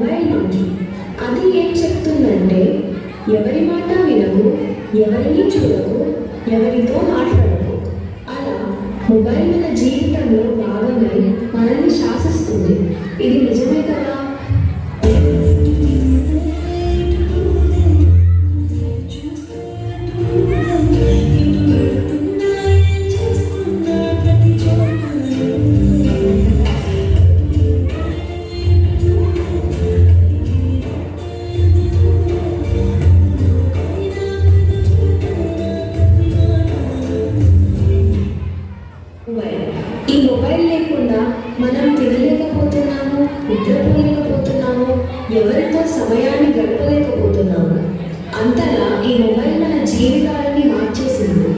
Mobile నుంచి. అది ఏం చెప్తుందంటే, ఎవరి మాట వినకు, ఎవరిని చూడకు, ఎవరితో మాట్లాడకు. అలా మొబైల్ మన జీవితంలో భాగమై మనల్ని శాసిస్తుంది. ఇది నిజమే కదా? ఈ మొబైల్ లేకుండా మనం తినలేకపోతున్నాము, నిద్రపోలేకపోతున్నాము, ఎవరితో సమయాన్ని గడపలేకపోతున్నాము. అంతలా ఈ మొబైల్ మన జీవితాలని మార్చేసింది.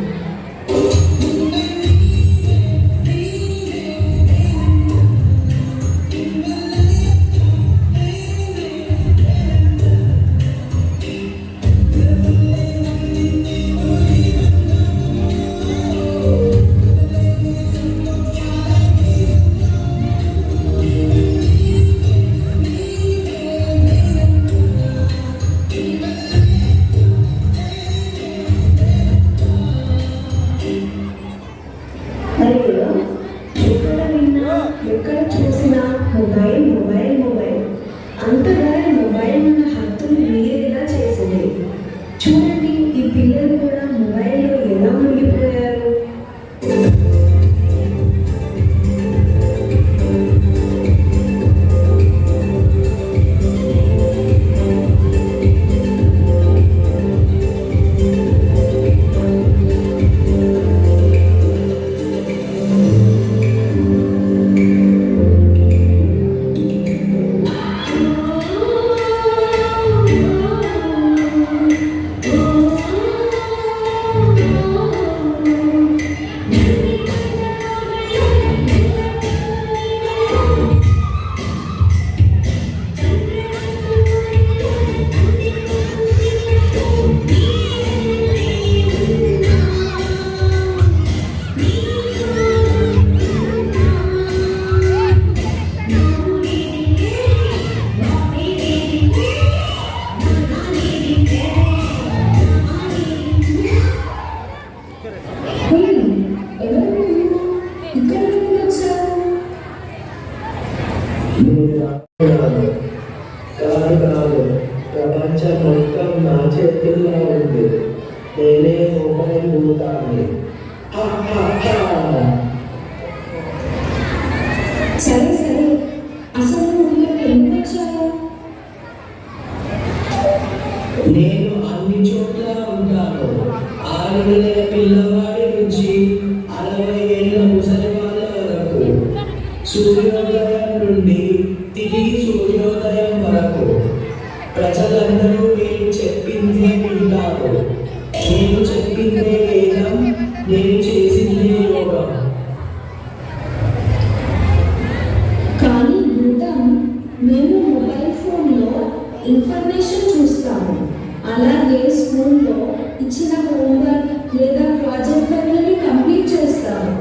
ఎక్కడ విన్నా, ఎక్కడ చూసినా మొబైల్ మొబైల్ మొబైల్. అంతగా మొబైల్ మన హద్దులు మీరేలా చేసింది. చూడండి, ఈ పిల్లలు కూడా మొబైల్లో ఎలా మునిగిపోయారు. కాదు, ప్రపంచం మొత్తం నా చేతుల్లో ఉంది. నేనే మొబైల్ పోతాను. సరే సరే, అసలు నువ్వు ఎందుకు వచ్చావు? నేను అన్ని చోట్ల ఉంటాను. 6 నెలల పిల్లవాడి నుంచి 60 ఏళ్ళ ముసలి వాళ్ళ వరకు, సూర్యోదయం నుండి తిరిగి సూర్యోదయం వరకు ప్రజలందరూ నేను చెప్పిందే వింటారు. నేను చెప్పిందే వేదం, నేను చేసిందే యోగం. కానీ మేము మొబైల్ ఫోన్లో ఇన్ఫర్మేషన్ చూస్తాము. అలాగే స్కూల్లో ఇచ్చిన హోంవర్క్ లేదా ప్రాజెక్ట్ వర్క్ని కంప్లీట్ చేస్తాము.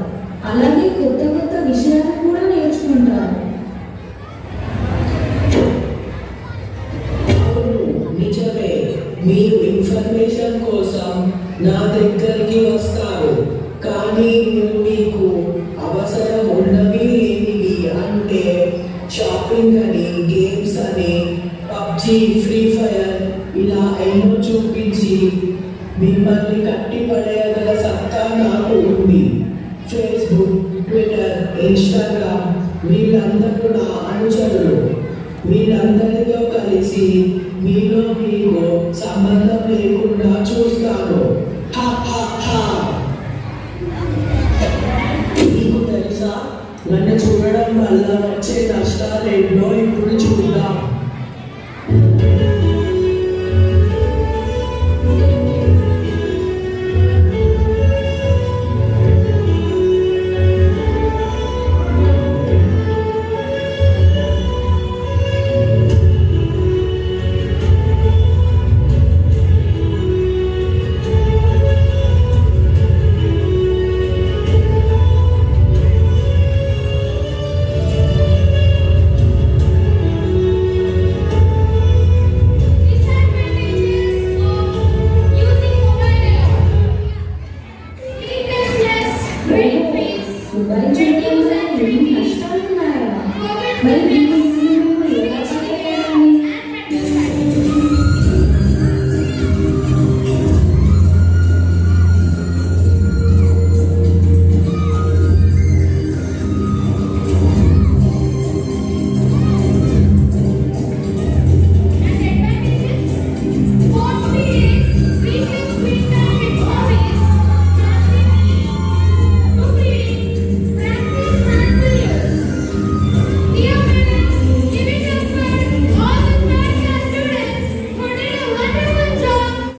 అలాగే కొత్త కొత్త విషయాలు కూడా నేర్చుకుంటాము. నిజమే, మీరు ఇన్ఫర్మేషన్ కోసం నా దగ్గరికి వస్తారు. కానీ నేను మీకు అవసరం ఉన్నవి ఏమిటి అంటే షాపింగ్ అని, గేమ్స్ అని, పబ్జి, ఫ్రీ ఫైర్ ఇలా ఎన్నో చూపించి మిమ్మల్ని కట్టి పడేయగల సత్తా నాకు ఉంది. ఫేస్బుక్, ట్విట్టర్, ఇన్స్టాగ్రామ్ వీళ్ళందరూ నా అనుచరులు. వీళ్ళందరితో కలిసి మీలో మీకు సంబంధం లేకుండా చూస్తాను. మీకు తెలుసా, నన్ను చూడడం వల్ల వచ్చే నష్టాలు ఎన్నో ఇప్పుడు చూద్దాం.